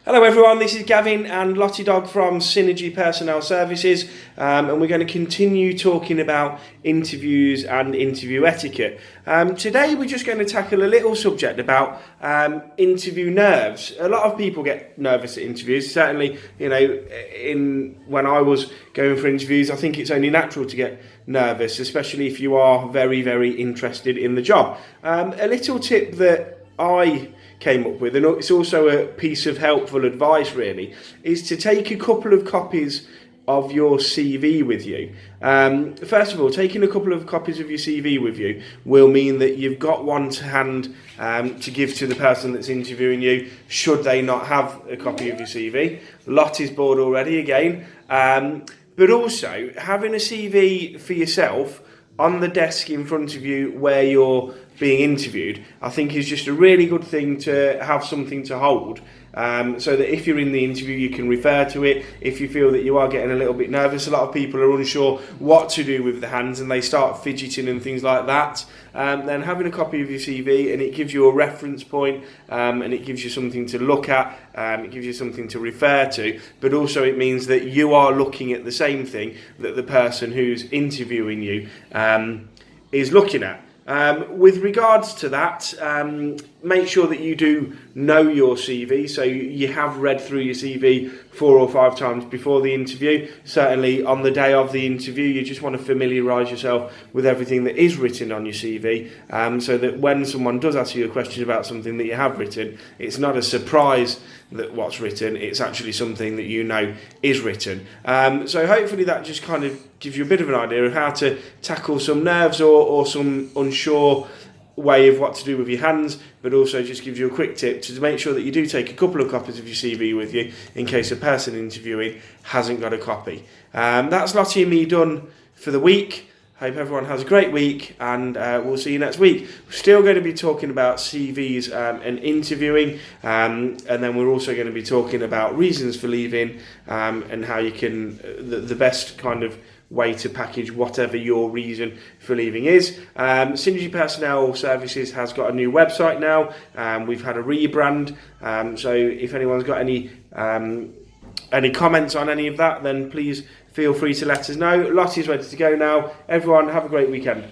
Hello everyone, this is Gavin and Lottie Dog from Synergy Personnel Services, and we're going to continue talking about interviews and interview etiquette. Today we're just going to tackle a little subject about interview nerves. A lot of people get nervous at interviews. Certainly, when I was going for interviews, I think it's only natural to get nervous, especially if you are very, very interested in the job. A little tip that I came up with, and it's also a piece of helpful advice really, is to take a couple of copies of your CV with you. First of all, taking a couple of copies of your CV with you will mean that you've got one to hand to give to the person that's interviewing you, should they not have a copy of your CV. Lottie's bored already again. But also, having a CV for yourself on the desk in front of you where you're being interviewed, I think is just a really good thing to have something to hold, so that if you're in the interview you can refer to it. If you feel that you are getting a little bit nervous, a lot of people are unsure what to do with the hands and they start fidgeting and things like that, then having a copy of your CV, and it gives you a reference point, and it gives you something to look at, it gives you something to refer to, but also it means that you are looking at the same thing that the person who's interviewing you is looking at. With regards to that, make sure that you do know your CV, so you have read through your CV 4 or 5 times before the interview. Certainly on the day of the interview, you just want to familiarise yourself with everything that is written on your CV, so that when someone does ask you a question about something that you have written, it's not a surprise that what's written, it's actually something that you know is written. So hopefully that just kind of gives you a bit of an idea of how to tackle some nerves or some unsure way of what to do with your hands, but also just gives you a quick tip to make sure that you do take a couple of copies of your CV with you in case a person interviewing hasn't got a copy. That's Lottie and me done for the week. Hope everyone has a great week, and we'll see you next week. We're still going to be talking about CVs and interviewing, and then we're also going to be talking about reasons for leaving, and how you can, the best kind of way to package whatever your reason for leaving is. Synergy Personnel Services has got a new website now. We've had a rebrand, so if anyone's got any comments on any of that, then please feel free to let us know. Lottie's ready to go now. Everyone, have a great weekend.